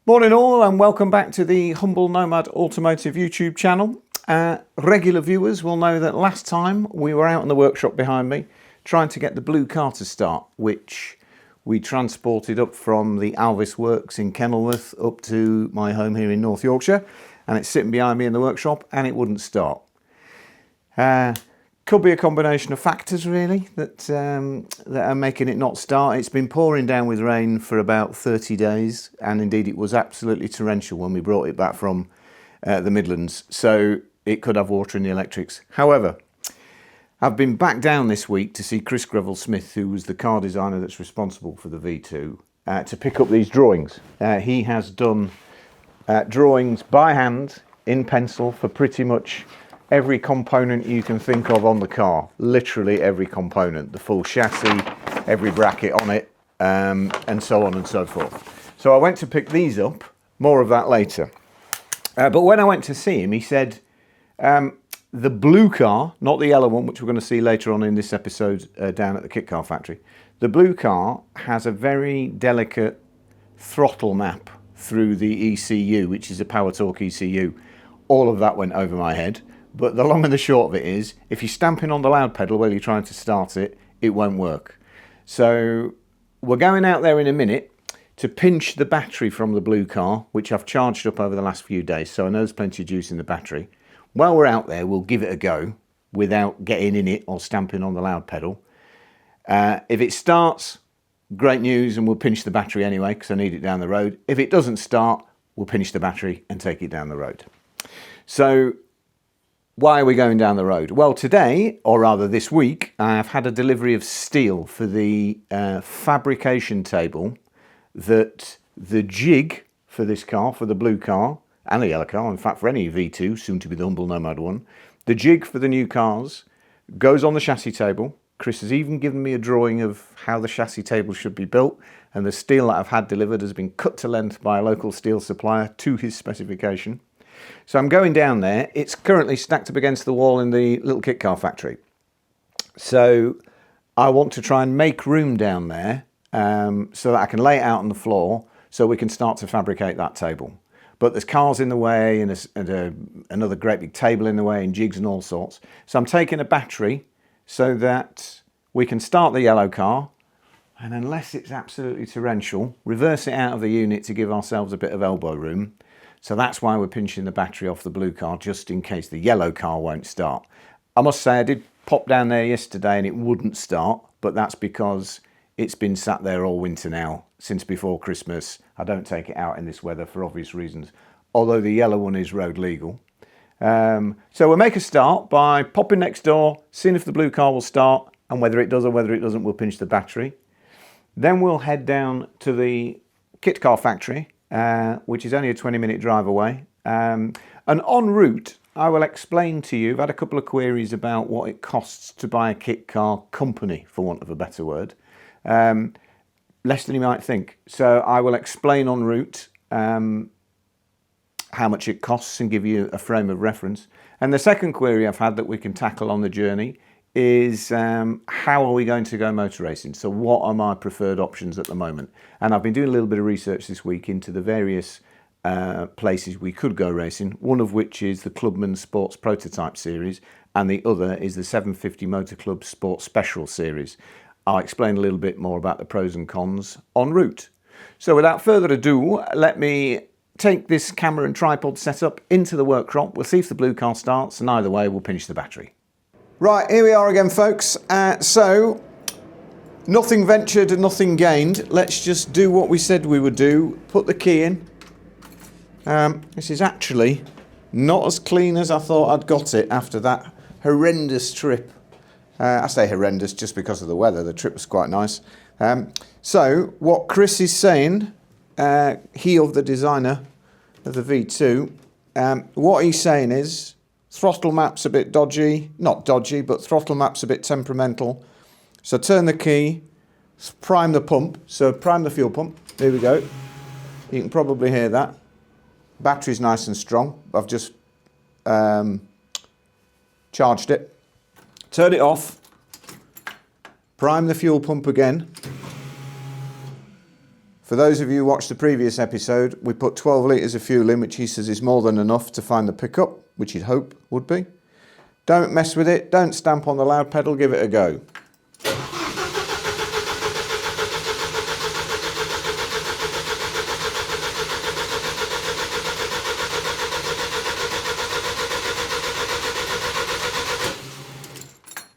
Morning all, and welcome back to the Humble Nomad Automotive YouTube channel. Regular viewers will know that last time we were out in the workshop behind me trying to get the blue car to start, which we transported up from the Alvis Works in Kenilworth up to my home here in North Yorkshire, and it's sitting behind me in the workshop and it wouldn't start. Could be a combination of factors really that are making it not start. It's been pouring down with rain for about 30 days, and indeed it was absolutely torrential when we brought it back from the Midlands, so it could have water in the electrics. However, I've been back down this week to see Chris Greville-Smith, who was the car designer that's responsible for the V2, to pick up these drawings. He has done drawings by hand in pencil for pretty much every component you can think of on the car, literally every component, the full chassis, every bracket on it, and so on and so forth. So I went to pick these up, more of that later. But when I went to see him, he said the blue car, not the yellow one, which we're going to see later on in this episode down at the kit car factory, the blue car has a very delicate throttle map through the ECU, which is a power torque ECU. All of that went over my head. But the long and the short of it is, if you're stamping on the loud pedal while you're trying to start it, it won't work. So we're going out there in a minute to pinch the battery from the blue car, which I've charged up over the last few days, so I know there's plenty of juice in the battery. While we're out there, we'll give it a go without getting in it or stamping on the loud pedal. If it starts, great news, and we'll pinch the battery anyway because I need it down the road. If it doesn't start, we'll pinch the battery and take it down the road. So why are we going down the road? Well, today, or rather this week, I've had a delivery of steel for the fabrication table that the jig for this car, for the blue car and the yellow car, in fact for any V2, soon to be the Humble Nomad one, the jig for the new cars goes on the chassis table. Chris has even given me a drawing of how the chassis table should be built, and the steel that I've had delivered has been cut to length by a local steel supplier to his specification. So I'm going down there. It's currently stacked up against the wall in the little kit car factory. So I want to try and make room down there so that I can lay it out on the floor so we can start to fabricate that table. But there's cars in the way and another great big table in the way and jigs and all sorts. So I'm taking a battery so that we can start the yellow car, and unless it's absolutely torrential, reverse it out of the unit to give ourselves a bit of elbow room. So that's why we're pinching the battery off the blue car, just in case the yellow car won't start. I must say I did pop down there yesterday and it wouldn't start, but that's because it's been sat there all winter now, since before Christmas. I don't take it out in this weather for obvious reasons, although the yellow one is road legal. So we'll make a start by popping next door, seeing if the blue car will start, and whether it does or whether it doesn't, we'll pinch the battery. Then we'll head down to the kit car factory, which is only a 20-minute drive away. And en route, I will explain to you, I've had a couple of queries about what it costs to buy a kit car company, for want of a better word. Less than you might think. So I will explain en route how much it costs and give you a frame of reference. And the second query I've had that we can tackle on the journey is how are we going to go motor racing? So what are my preferred options at the moment? And I've been doing a little bit of research this week into the various places we could go racing, one of which is the Clubman Sports Prototype Series, and the other is the 750 Motor Club Sports Special Series. I'll explain a little bit more about the pros and cons en route. So without further ado, let me take this camera and tripod setup into the workshop. We'll see if the blue car starts, and either way we'll pinch the battery. Right, here we are again, folks. So, nothing ventured and nothing gained. Let's just do what we said we would do. Put the key in. This is actually not as clean as I thought I'd got it after that horrendous trip. I say horrendous just because of the weather. The trip was quite nice. So, what Chris is saying, he of the designer of the V2, what he's saying is, throttle map's a bit dodgy, not dodgy, but throttle map's a bit temperamental. So turn the key, prime the pump, so prime the fuel pump, there we go. You can probably hear that. Battery's nice and strong. I've just charged it. Turn it off, prime the fuel pump again. For those of you who watched the previous episode, we put 12 litres of fuel in, which he says is more than enough to find the pickup, which you'd hope would be. Don't mess with it, don't stamp on the loud pedal, give it a go.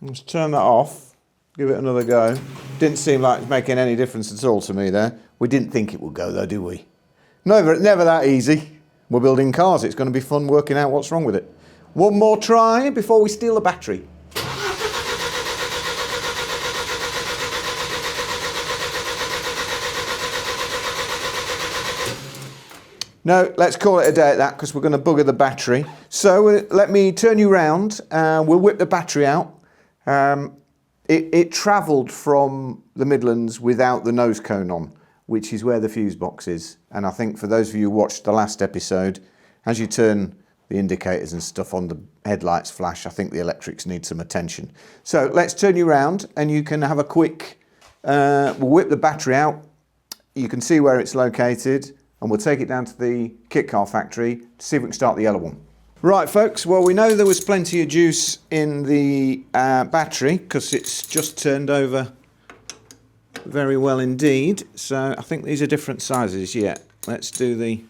Let's turn that off, give it another go. Didn't seem like it's making any difference at all to me there. We didn't think it would go though, do we? Never that easy. We're building cars, it's going to be fun working out what's wrong with it. One more try before we steal the battery. No, let's call it a day at that because we're going to bugger the battery. So let me turn you round and we'll whip the battery out. It travelled from the Midlands without the nose cone on, which is where the fuse box is. And I think for those of you who watched the last episode, as you turn the indicators and stuff on, the headlights flash. I think the electrics need some attention. So let's turn you round and you can have a quick, we'll whip the battery out. You can see where it's located and we'll take it down to the kit car factory to see if we can start the yellow one. Right folks, well we know there was plenty of juice in the battery because it's just turned over very well indeed. So I think these are different sizes. Yeah, let's do the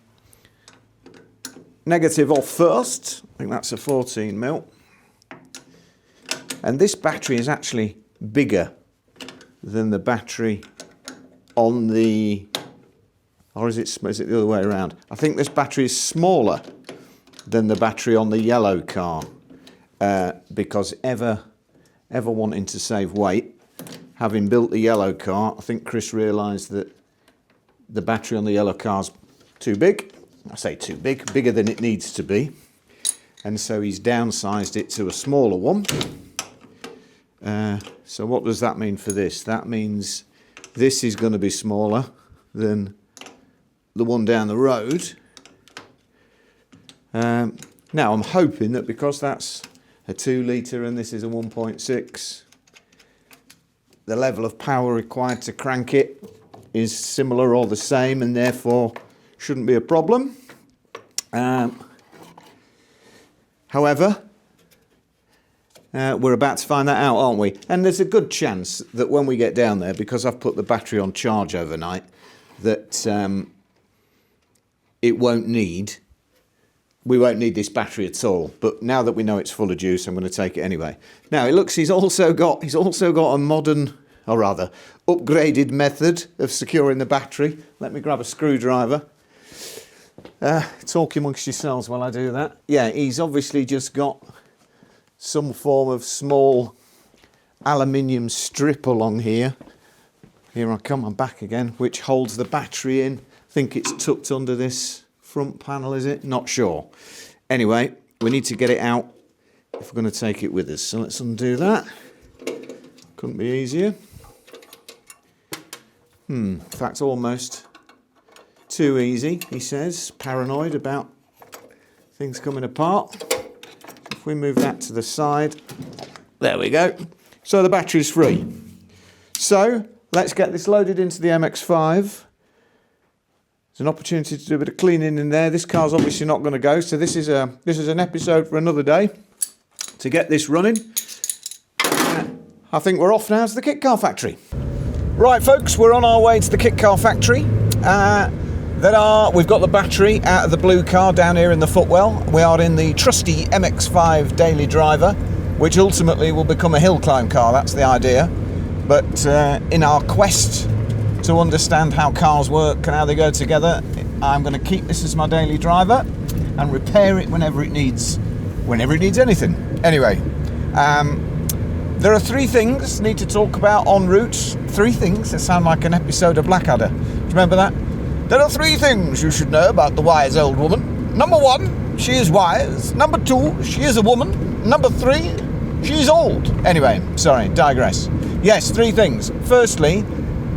negative off first. I think that's a 14 mil. And this battery is actually bigger than the battery on the, or is it the other way around? I think this battery is smaller than the battery on the yellow car because ever wanting to save weight, having built the yellow car, I think Chris realised that the battery on the yellow car's too big. I say too big, bigger than it needs to be. And so he's downsized it to a smaller one. So what does that mean for this? That means this is going to be smaller than the one down the road. Now I'm hoping that because that's a 2 litre and this is a 1.6, the level of power required to crank it is similar or the same and therefore shouldn't be a problem. However, we're about to find that out, aren't we? And there's a good chance that when we get down there, because I've put the battery on charge overnight, that we won't need this battery at all. But now that we know it's full of juice, I'm going to take it anyway. Now it looks he's also got a modern, or rather upgraded method of securing the battery. Let me grab a screwdriver. Talk amongst yourselves while I do that. Yeah, he's obviously just got some form of small aluminium strip along here. Here I come, I'm back again, which holds the battery in. I think it's tucked under this front panel, is it? Not sure. Anyway, we need to get it out if we're going to take it with us. So let's undo that. Couldn't be easier. In fact, almost too easy, he says. Paranoid about things coming apart. If we move that to the side, there we go. So the battery's free. So let's get this loaded into the MX-5. There's an opportunity to do a bit of cleaning in there. This car's obviously not going to go, so this is an episode for another day to get this running. I think we're off now to the kit car factory. Right, folks, we're on our way to the kit car factory. We've got the battery out of the blue car down here in the footwell. We are in the trusty MX-5 daily driver, which ultimately will become a hill climb car. That's the idea. But in our quest to understand how cars work and how they go together, I'm going to keep this as my daily driver and repair it whenever it needs anything. Anyway, there are 3 things I need to talk about en route. 3 things that sound like an episode of Blackadder. Do you remember that? There are 3 things you should know about the wise old woman. Number 1, she is wise. Number 2, she is a woman. Number 3, she is old. Anyway, sorry, digress. Yes, 3 things. Firstly,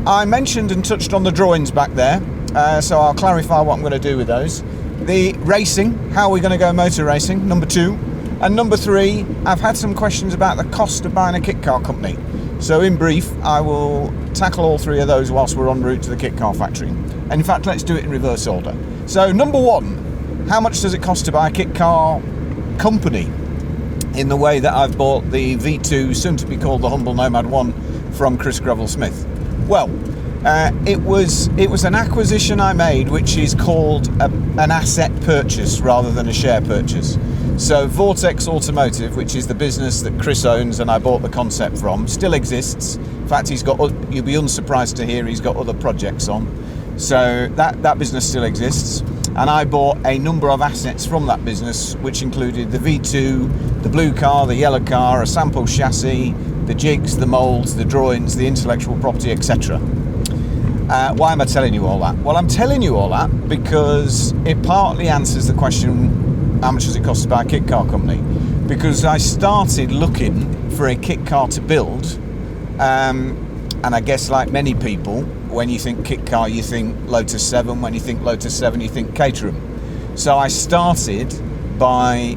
I mentioned and touched on the drawings back there, so I'll clarify what I'm going to do with those. The racing, how are we going to go motor racing, number 2. And number 3, I've had some questions about the cost of buying a kit car company. So in brief, I will tackle all three of those whilst we're en route to the kit car factory. And in fact, let's do it in reverse order. So number one, how much does it cost to buy a kit car company? In the way that I've bought the V2, soon to be called the Humble Nomad 1, from Chris Greville-Smith. Well, it was an acquisition I made, which is called an asset purchase rather than a share purchase. So Vortex Automotive, which is the business that Chris owns and I bought the concept from, still exists. In fact, you'll be unsurprised to hear he's got other projects on. So that business still exists. And I bought a number of assets from that business, which included the V2, the blue car, the yellow car, a sample chassis, the jigs, the moulds, the drawings, the intellectual property, etc. Why am I telling you all that? Well, I'm telling you all that because it partly answers the question, how much does it cost to buy a kit car company? Because I started looking for a kit car to build, and I guess like many people, when you think kit car, you think Lotus 7. When you think Lotus 7, you think Caterham. So I started by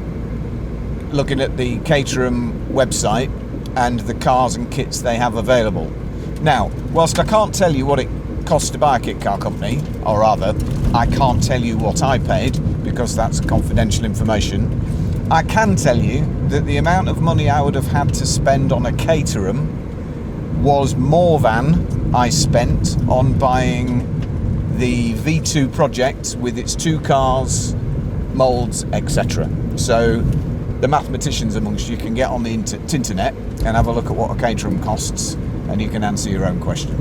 looking at the Caterham website and the cars and kits they have available. Now, whilst I can't tell you what it costs to buy a kit car company, or rather, I can't tell you what I paid because that's confidential information, I can tell you that the amount of money I would have had to spend on a Caterham was more than I spent on buying the V2 project with its 2 cars, moulds, etc. So the mathematicians amongst you can get on the internet and have a look at what a Caterham costs, and you can answer your own question.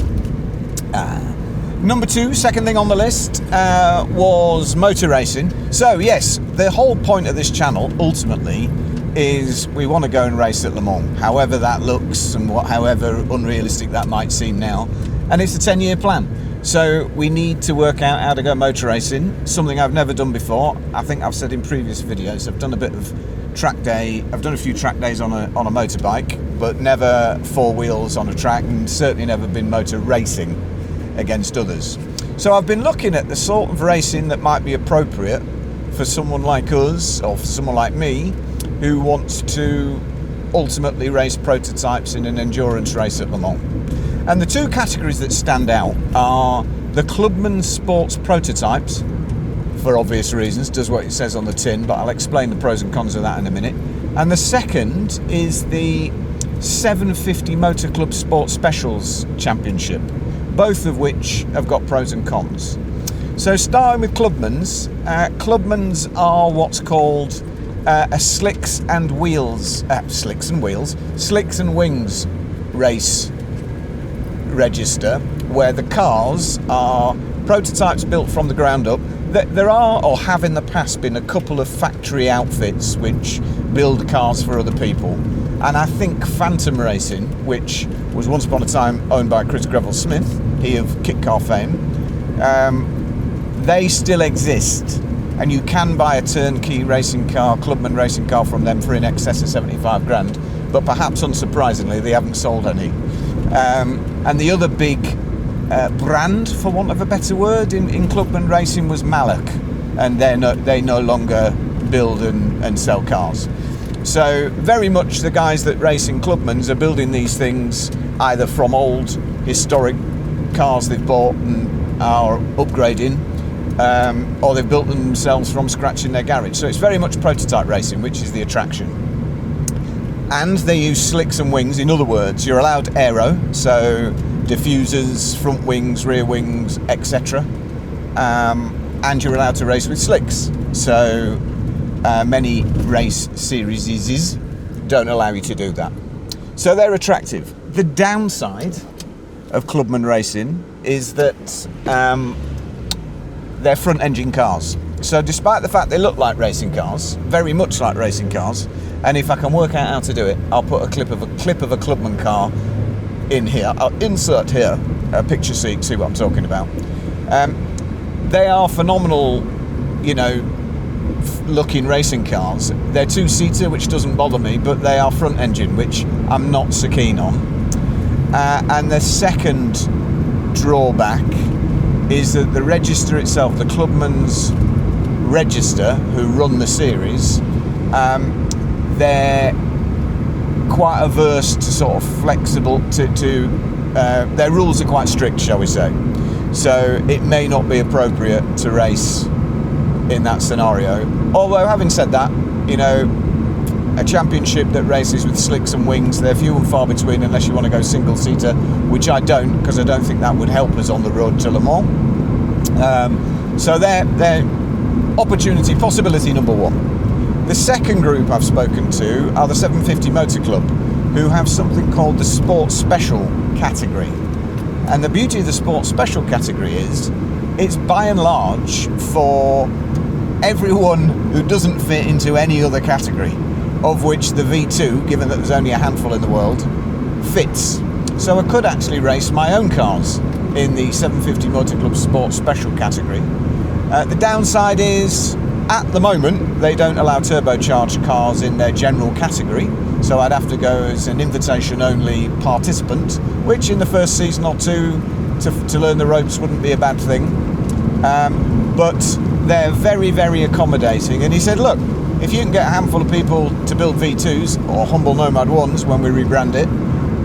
Number 2, second thing on the list, was motor racing. So yes, the whole point of this channel ultimately is we want to go and race at Le Mans, however that looks and however unrealistic that might seem now, and it's a 10-year plan. So we need to work out how to go motor racing, something I've never done before. I think I've said in previous videos I've done a bit of track day. I've done a few track days on a motorbike, but never 4 wheels on a track, and certainly never been motor racing against others. So I've been looking at the sort of racing that might be appropriate for someone like us, or for someone like me, who wants to ultimately race prototypes in an endurance race at Le Mans. And the 2 categories that stand out are the Clubman Sports prototypes, for obvious reasons, does what it says on the tin, but I'll explain the pros and cons of that in a minute. And the second is the 750 Motor Club Sport Specials Championship, both of which have got pros and cons. So starting with Clubman's, Clubman's are what's called a slicks and wings race register, where the cars are prototypes built from the ground up. There are, or have in the past been, a couple of factory outfits which build cars for other people, and I think Phantom Racing, which was once upon a time owned by Chris Greville-Smith, he of kit car fame, they still exist, and you can buy a turnkey racing car, Clubman racing car from them for in excess of 75 grand, but perhaps unsurprisingly they haven't sold any. And the other big brand, for want of a better word, in Clubman racing was Malak, and they no longer build and sell cars. So very much the guys that race in Clubman's are building these things either from old historic cars they've bought and are upgrading, or they've built them themselves from scratch in their garage. So it's very much prototype racing, which is the attraction. And they use slicks and wings. In other words, you're allowed aero, so diffusers, front wings, rear wings, etc. And you're allowed to race with slicks. So many race series don't allow you to do that. So they're attractive. The downside of Clubman racing is that they're front engine cars. So despite the fact they look like racing cars, very much like racing cars, and if I can work out how to do it, I'll put a clip of a Clubman car in here. I'll insert here a picture so you can see what I'm talking about. They are phenomenal, looking racing cars. They're 2-seater, which doesn't bother me, but they are front engine, which I'm not so keen on. And the second drawback is that the register itself, the Clubman's register, who run the series, they're quite averse to sort of flexible, their rules are quite strict, shall we say. So it may not be appropriate to race in that scenario. Although, having said that, you know, a championship that races with slicks and wings, they're few and far between unless you want to go single-seater, which I don't, because I don't think that would help us on the road to Le Mans. So they're opportunity, possibility number one. The second group I've spoken to are the 750 Motor Club, who have something called the Sport Special category. And the beauty of the Sport Special category is it's by and large for everyone who doesn't fit into any other category, of which the V2, given that there's only a handful in the world, fits. So I could actually race my own cars in the 750 Motor Club Sport Special category. The downside is, at the moment, they don't allow turbocharged cars in their general category, so I'd have to go as an invitation-only participant, which in the first season or two, to learn the ropes wouldn't be a bad thing. But they're very, very accommodating. And he said, look, if you can get a handful of people to build V2s, or Humble Nomad 1s when we rebrand it,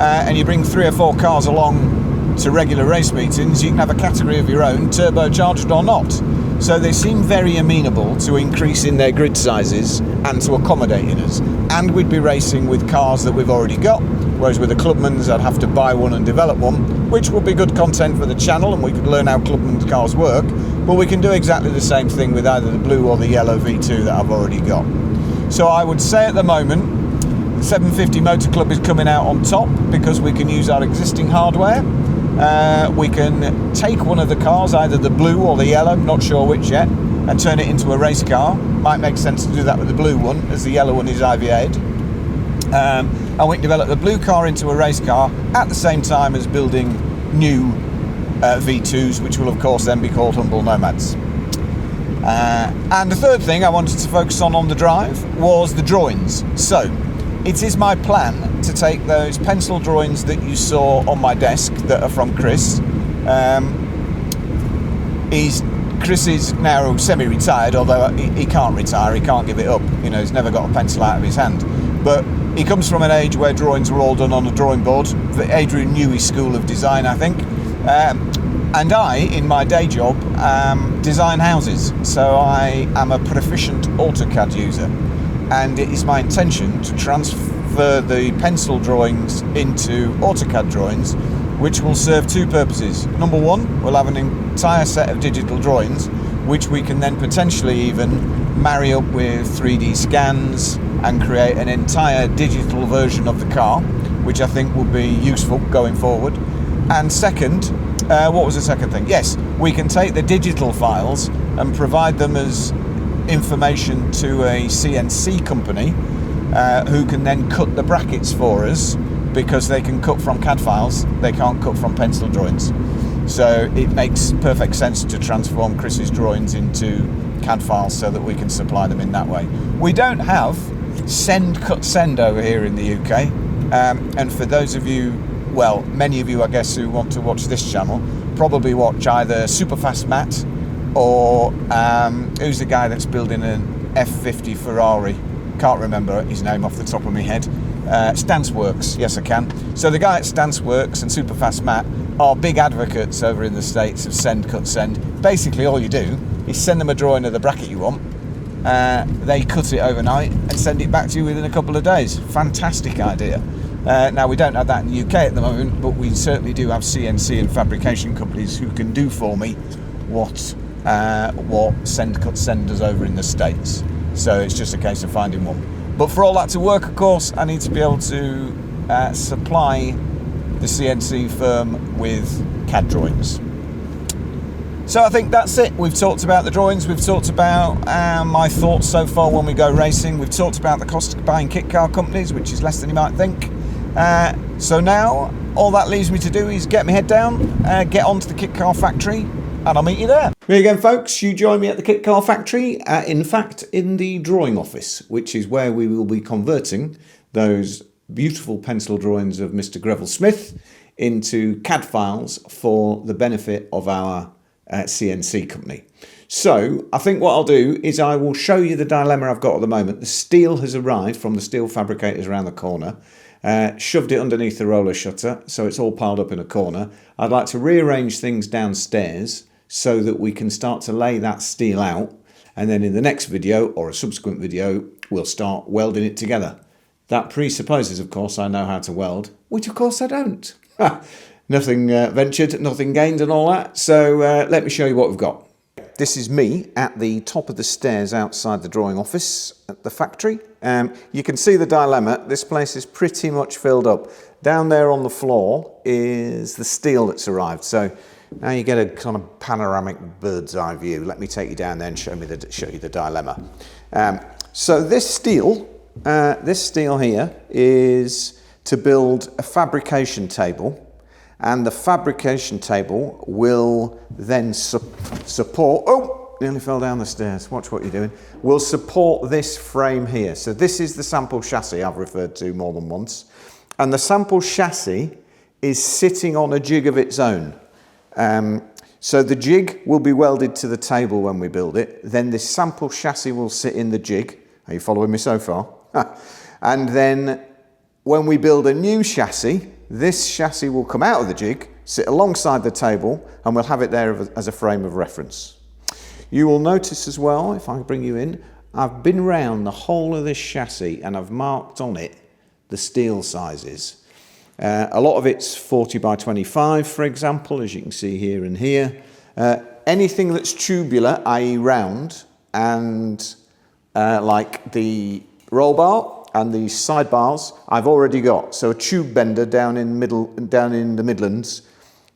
and you bring 3 or 4 cars along to regular race meetings, you can have a category of your own, turbocharged or not. So they seem very amenable to increasing their grid sizes and to accommodating us. And we'd be racing with cars that we've already got, whereas with the Clubmans I'd have to buy one and develop one, which would be good content for the channel and we could learn how Clubman's cars work. But we can do exactly the same thing with either the blue or the yellow V2 that I've already got. So I would say at the moment, the 750 Motor Club is coming out on top because we can use our existing hardware. We can take one of the cars, either the blue or the yellow, not sure which yet, and turn it into a race car. Might make sense to do that with the blue one, as the yellow one is IVA'd. And we can develop the blue car into a race car at the same time as building new V2s, which will of course then be called Humble Nomads. And the third thing I wanted to focus on the drive was the drawings. So it is my plan to take those pencil drawings that you saw on my desk that are from Chris. Chris is now semi-retired, although he can't retire, he can't give it up. You know, he's never got a pencil out of his hand. But he comes from an age where drawings were all done on a drawing board. The Adrian Newey School of Design, I think. And I, in my day job, design houses. So I am a proficient AutoCAD user. And it is my intention to transfer the pencil drawings into AutoCAD drawings, which will serve two purposes. Number one, we'll have an entire set of digital drawings, which we can then potentially even marry up with 3D scans and create an entire digital version of the car, which I think will be useful going forward. And second, what was the second thing? Yes, we can take the digital files and provide them as information to a CNC company who can then cut the brackets for us, because they can cut from CAD files, they can't cut from pencil drawings. So it makes perfect sense to transform Chris's drawings into CAD files so that we can supply them in that way. We don't have send, cut, send over here in the UK, and for those of you, well, many of you I guess who want to watch this channel probably watch either Superfast Matt or who's the guy that's building an F50 Ferrari? Can't remember his name off the top of my head. Stanceworks, yes I can. So the guy at Stanceworks and Superfast Matt are big advocates over in the States of send, cut, send. Basically all you do is send them a drawing of the bracket you want, they cut it overnight and send it back to you within a couple of days. Fantastic idea. Now we don't have that in the UK at the moment, but we certainly do have CNC and fabrication companies who can do for me what send, cut, send does over in the States. So it's just a case of finding one. But for all that to work, of course, I need to be able to supply the CNC firm with CAD drawings. So I think that's it. We've talked about the drawings, we've talked about my thoughts so far when we go racing, we've talked about the cost of buying kit car companies, which is less than you might think. So now, all that leaves me to do is get my head down, get onto the kit car factory, and I'll meet you there. Here again, folks, you join me at the kit car factory, in fact, in the drawing office, which is where we will be converting those beautiful pencil drawings of Mr. Greville Smith into CAD files for the benefit of our CNC company. So I think what I'll do is I will show you the dilemma I've got at the moment. The steel has arrived from the steel fabricators around the corner. Shoved it underneath the roller shutter, so it's all piled up in a corner. I'd like to rearrange things downstairs so that we can start to lay that steel out, and then in the next video, or a subsequent video, we'll start welding it together. That presupposes, of course, I know how to weld, which of course I don't. Nothing ventured, nothing gained and all that, so let me show you what we've got. This is me at the top of the stairs outside the drawing office at the factory. You can see the dilemma. This place is pretty much filled up. Down there on the floor is the steel that's arrived. So now you get a kind of panoramic bird's eye view. Let me take you down there and show you the dilemma. So this steel here is to build a fabrication table. And the fabrication table will then support, oh, nearly fell down the stairs, watch what you're doing, will support this frame here. So this is the sample chassis I've referred to more than once. And the sample chassis is sitting on a jig of its own. So the jig will be welded to the table when we build it. Then this sample chassis will sit in the jig. Are you following me so far? And then when we build a new chassis, this chassis will come out of the jig, sit alongside the table, and we'll have it there as a frame of reference. You will notice as well, if I bring you in, I've been round the whole of this chassis and I've marked on it the steel sizes. A lot of it's 40 by 25, for example, as you can see here and here. Anything that's tubular, i.e. round, and like the roll bar, and the sidebars I've already got. So a tube bender down in the Midlands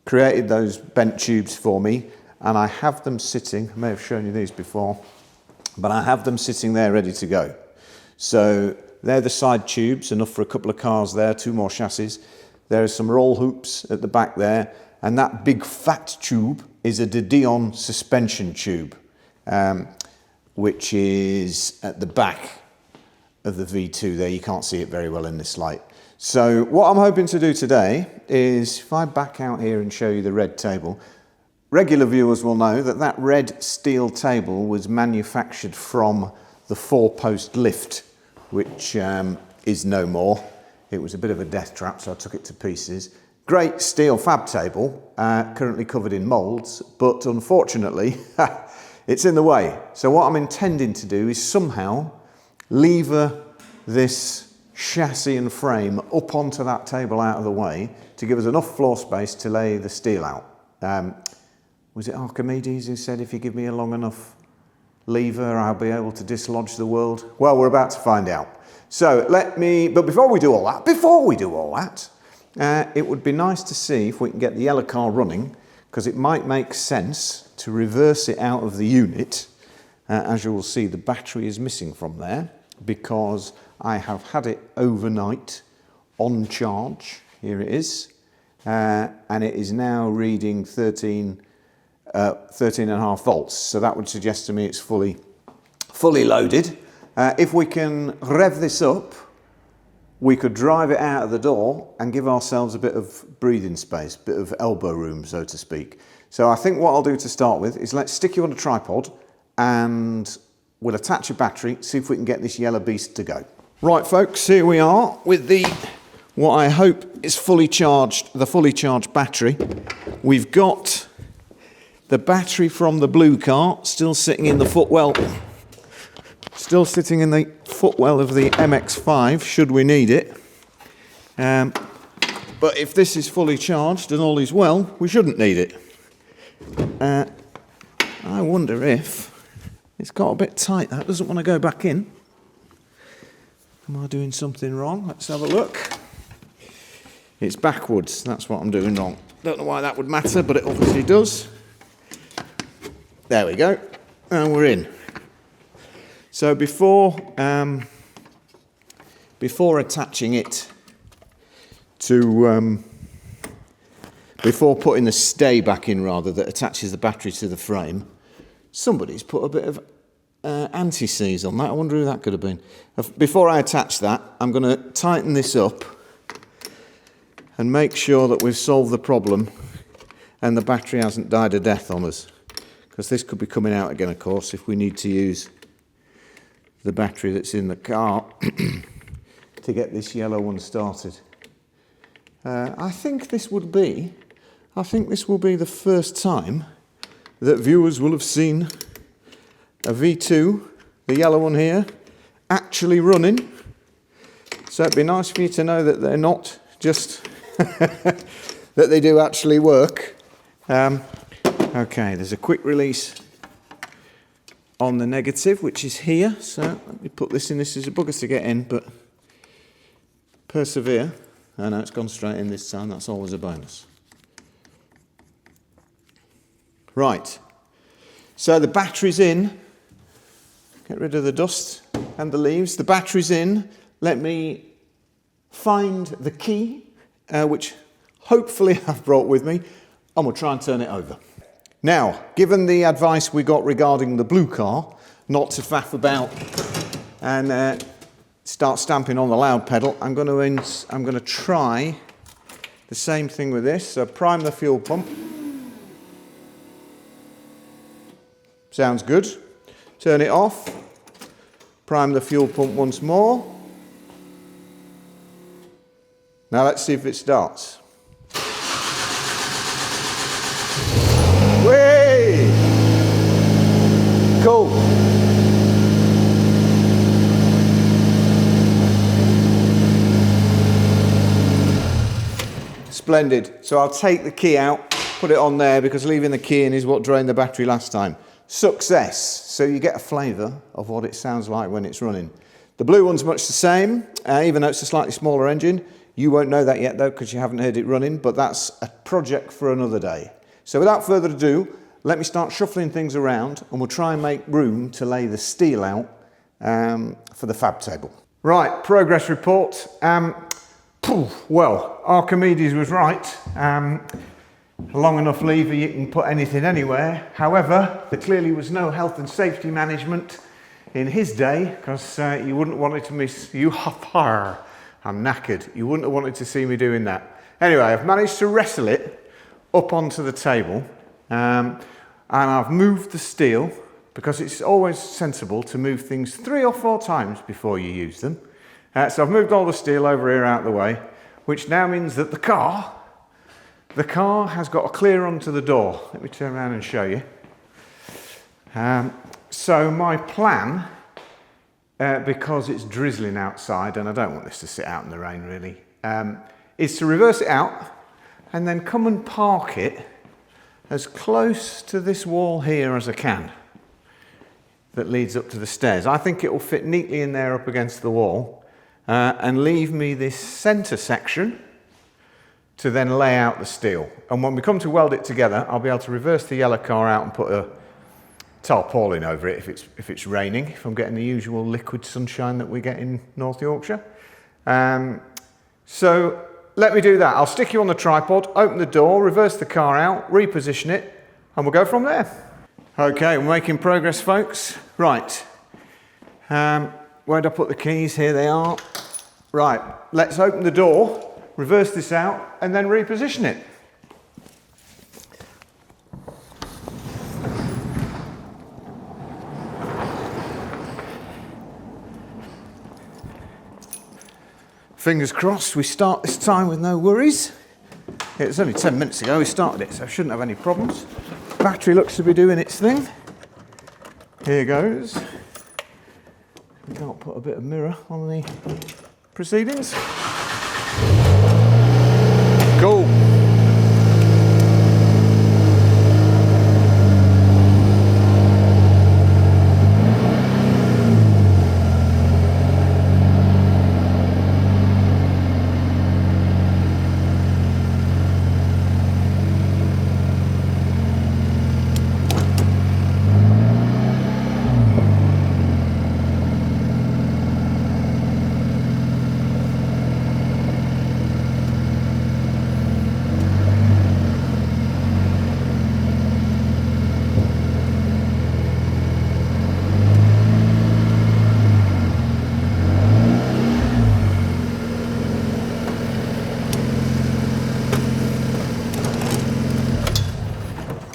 created those bent tubes for me, and I have them sitting, I may have shown you these before, but I have them sitting there ready to go. So they're the side tubes, enough for a couple of cars there, 2 more chassis. There are some roll hoops at the back there, and that big fat tube is a Dion suspension tube, which is at the back of the V2 there. You can't see it very well in this light. So what I'm hoping to do today is, if I back out here and show you the red table, regular viewers will know that that red steel table was manufactured from the 4-post lift, which is no more. It was a bit of a death trap, so I took it to pieces. Great steel fab table, currently covered in moulds, but unfortunately it's in the way. So what I'm intending to do is somehow lever this chassis and frame up onto that table out of the way to give us enough floor space to lay the steel out. Was it Archimedes who said, if you give me a long enough lever, I'll be able to dislodge the world? Well, we're about to find out. So but before we do all that, it would be nice to see if we can get the yellow car running, because it might make sense to reverse it out of the unit. As you will see, the battery is missing from there, because I have had it overnight on charge. Here it is, and it is now reading 13.5 volts. So that would suggest to me it's fully loaded. If we can rev this up, we could drive it out of the door and give ourselves a bit of breathing space, bit of elbow room, so to speak. So I think what I'll do to start with is let's stick you on a tripod and we'll attach a battery, see if we can get this yellow beast to go. Right folks, here we are with what I hope is the fully charged battery. We've got the battery from the blue car still sitting in the footwell of the MX-5, should we need it. But if this is fully charged and all is well, we shouldn't need it. I wonder if it's got a bit tight. That doesn't want to go back in. Am I doing something wrong? Let's have a look. It's backwards. That's what I'm doing wrong. Don't know why that would matter, but it obviously does. There we go. And we're in. So before attaching it to, before putting the stay back in rather, that attaches the battery to the frame, somebody's put a bit of anti-seize on that. I wonder who that could have been. Before I attach that, I'm going to tighten this up and make sure that we've solved the problem and the battery hasn't died a death on us. Because this could be coming out again, of course, if we need to use the battery that's in the car to get this yellow one started. I think this will be the first time that viewers will have seen a V2, the yellow one here, actually running. So it'd be nice for you to know that they're not just, that they do actually work. Okay, there's a quick release on the negative, which is here. So let me put this in. This is a bugger to get in, but persevere. I know it's gone straight in this time. That's always a bonus. Right. So the battery's in. Get rid of the dust and the leaves. The battery's in. Let me find the key, which hopefully I've brought with me, and we'll try and turn it over. Now, given the advice we got regarding the blue car, not to faff about and start stamping on the loud pedal, I'm going to try the same thing with this. So prime the fuel pump. Sounds good. Turn it off. Prime the fuel pump once more. Now let's see if it starts. Way! Cool. Splendid. So I'll take the key out, put it on there, because leaving the key in is what drained the battery last time. Success. So you get a flavour of what it sounds like when it's running. The blue one's much the same, even though it's a slightly smaller engine. You won't know that yet though, because you haven't heard it running, but that's a project for another day. So without further ado, let me start shuffling things around and we'll try and make room to lay the steel out for the fab table. Right, progress report. Well, Archimedes was right. A long enough lever you can put anything anywhere. However, there clearly was no health and safety management in his day, because you wouldn't want it to miss you. I'm knackered. You wouldn't have wanted to see me doing that. Anyway, I've managed to wrestle it up onto the table, and I've moved the steel, because it's always sensible to move things 3 or 4 times before you use them. So I've moved all the steel over here out of the way, which now means that the car has got a clear onto the door. Let me turn around and show you. So my plan, because it's drizzling outside and I don't want this to sit out in the rain really, is to reverse it out and then come and park it as close to this wall here as I can that leads up to the stairs. I think it will fit neatly in there up against the wall, and leave me this centre section to then lay out the steel. And when we come to weld it together, I'll be able to reverse the yellow car out and put a tarpaulin over it if it's raining, if I'm getting the usual liquid sunshine that we get in North Yorkshire. So let me do that. I'll stick you on the tripod, open the door, reverse the car out, reposition it, and we'll go from there. Okay, we're making progress, folks. Right. Where'd I put the keys? Here they are. Right, let's open the door, reverse this out, and then reposition it. Fingers crossed we start this time with no worries. It was only 10 minutes ago we started it, so I shouldn't have any problems. Battery looks to be doing its thing. Here goes. We can't put a bit of mirror on the proceedings. Cool.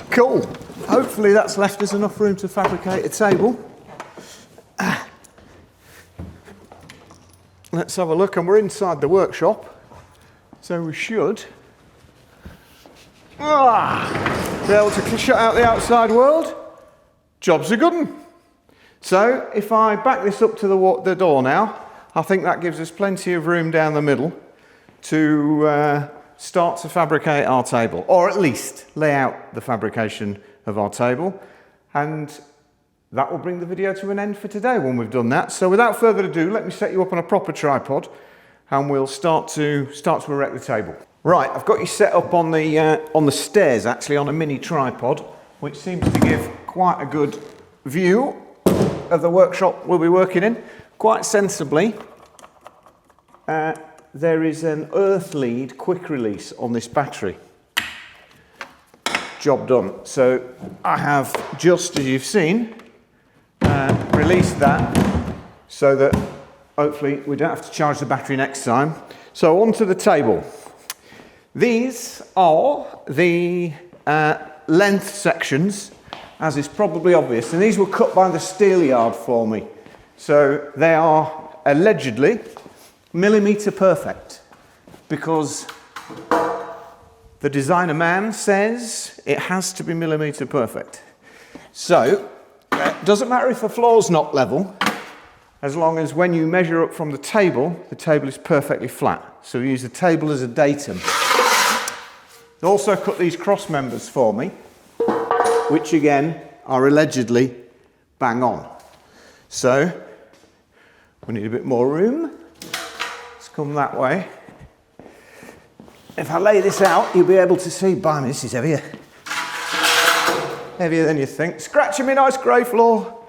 Cool. Hopefully that's left us enough room to fabricate a table. let's have a look, and we're inside the workshop, so we should be able to shut out the outside world. Job's a good one. So if I back this up to the door now, I think that gives us plenty of room down the middle to start to fabricate our table, or at least lay out the fabrication of our table, and that will bring the video to an end for today when we've done that. So without further ado, let me set you up on a proper tripod and we'll start to erect the table. Right, I've got you set up on the stairs, actually, on a mini tripod, which seems to give quite a good view of the workshop we'll be working in. Quite sensibly, there is an earth lead quick release on this battery. Job done. So I have, just as you've seen, released that so that hopefully we don't have to charge the battery next time. So onto the table. These are the length sections, as is probably obvious, and these were cut by the steel yard for me. So they are allegedly millimetre perfect, because the designer man says it has to be millimetre perfect. So it doesn't matter if the floor's not level, as long as when you measure up from the table is perfectly flat. So we use the table as a datum. They also cut these cross members for me, which again are allegedly bang on. So we need a bit more room. Let's come that way. If I lay this out, you'll be able to see, blimey, this is heavier. Heavier than you think. Scratching me nice grey floor.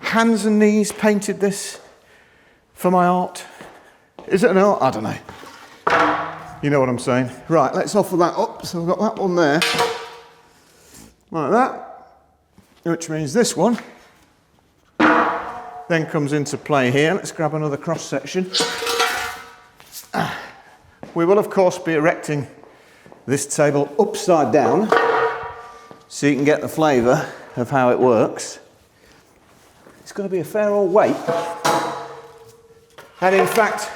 Hands and knees painted this for my art. Is it an art? I don't know. You know what I'm saying. Right, let's offer that up. So we've got that one there. Like that. Which means this one then comes into play here. Let's grab another cross section. We will of course be erecting this table upside down so you can get the flavour of how it works. It's going to be a fair old weight. And in fact,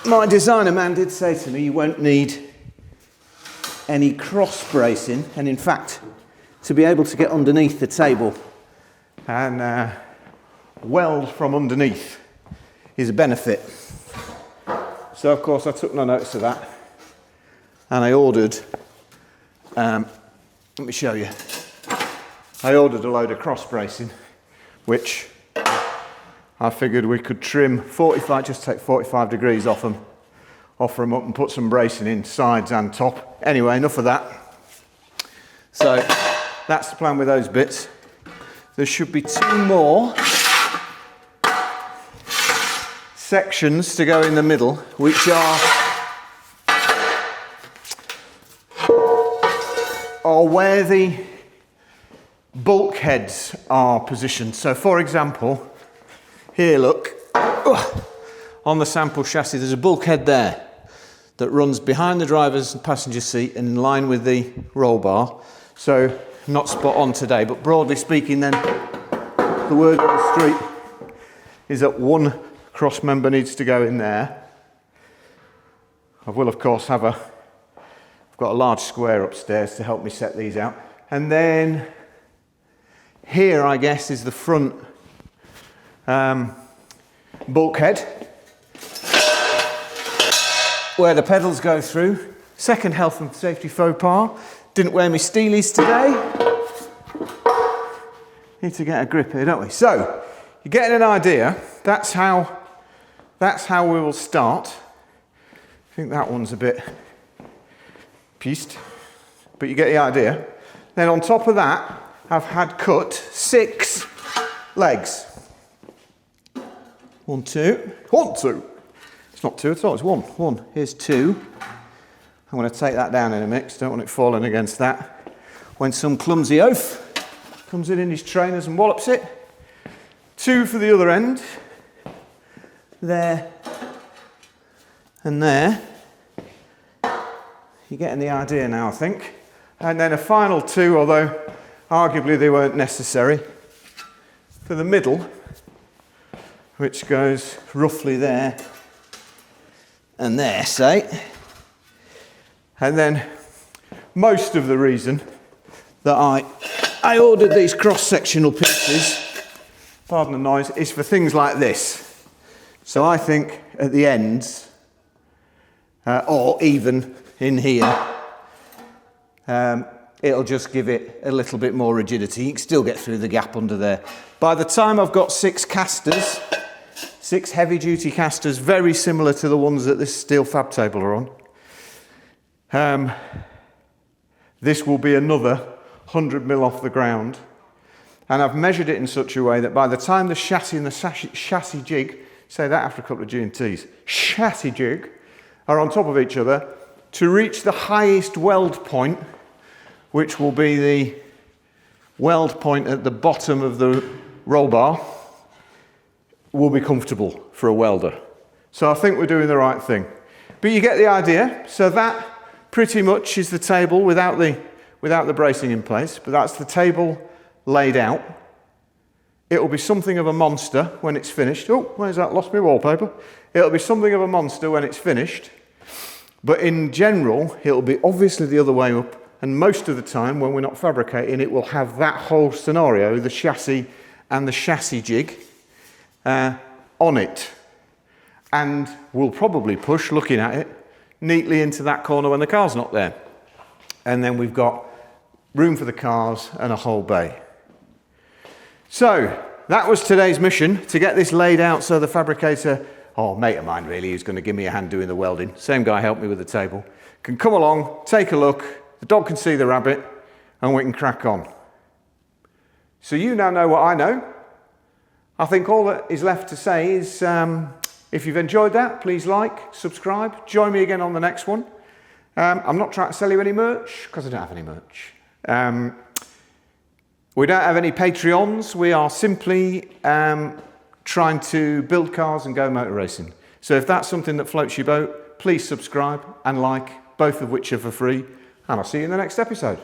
my designer man did say to me you won't need any cross bracing, and in fact, to be able to get underneath the table and weld from underneath is a benefit. So of course I took no notice of that, and I ordered, let me show you, I ordered a load of cross bracing, which I figured we could trim 45, just take 45 degrees off them, offer them up and put some bracing in sides and top. Anyway, enough of that. So that's the plan with those bits. There should be 2 more sections to go in the middle, which are where the bulkheads are positioned. So for example, here look, on the sample chassis there's a bulkhead there that runs behind the driver's and passenger seat and in line with the roll bar. So not spot on today, but broadly speaking then, the word on the street is that one cross member needs to go in there. I will of course have I've got a large square upstairs to help me set these out. And then here I guess is the front bulkhead where the pedals go through. Second health and safety faux pas. Didn't wear my steelies today. Need to get a grip here, don't we? So you're getting an idea. That's how we will start. I think that one's a bit pieced, but you get the idea. Then on top of that, I've had cut 6 legs. 1, 2. 1, 2. It's not 2 at all, it's 1. 1. Here's 2. I'm going to take that down in a mix. Don't want it falling against that. When some clumsy oaf comes in his trainers and wallops it. 2 for the other end. There and there. You're getting the idea now, I think. And then a final 2, although arguably they weren't necessary. For the middle, which goes roughly there and there, say. And then most of the reason that I ordered these cross-sectional pieces, pardon the noise, is for things like this. So I think at the ends, or even in here, it'll just give it a little bit more rigidity. You can still get through the gap under there. By the time I've got 6 casters, 6 heavy-duty casters, very similar to the ones that this steel fab table are on, this will be another 100 mil off the ground. And I've measured it in such a way that by the time the chassis and the chassis jig, say that after a couple of G&Ts, chassis jig, are on top of each other, to reach the highest weld point, which will be the weld point at the bottom of the roll bar, will be comfortable for a welder. So I think we're doing the right thing. But you get the idea. So that pretty much is the table without the bracing in place, but that's the table laid out. It'll be something of a monster when it's finished. Oh, where's that? Lost my wallpaper. It'll be something of a monster when it's finished. But in general, it'll be obviously the other way up. And most of the time, when we're not fabricating, it will have that whole scenario, the chassis and the chassis jig, on it. And we'll probably push, looking at it, neatly into that corner when the car's not there. And then we've got room for the cars and a whole bay. So that was today's mission, to get this laid out so the fabricator, or mate of mine really, who's going to give me a hand doing the welding, same guy helped me with the table, can come along, take a look, the dog can see the rabbit, and we can crack on. So you now know what I know. I think all that is left to say is, if you've enjoyed that, please like, subscribe, join me again on the next one. I'm not trying to sell you any merch, because I don't have any merch. We don't have any Patreons. We are simply trying to build cars and go motor racing. So if that's something that floats your boat, please subscribe and like, both of which are for free. And I'll see you in the next episode.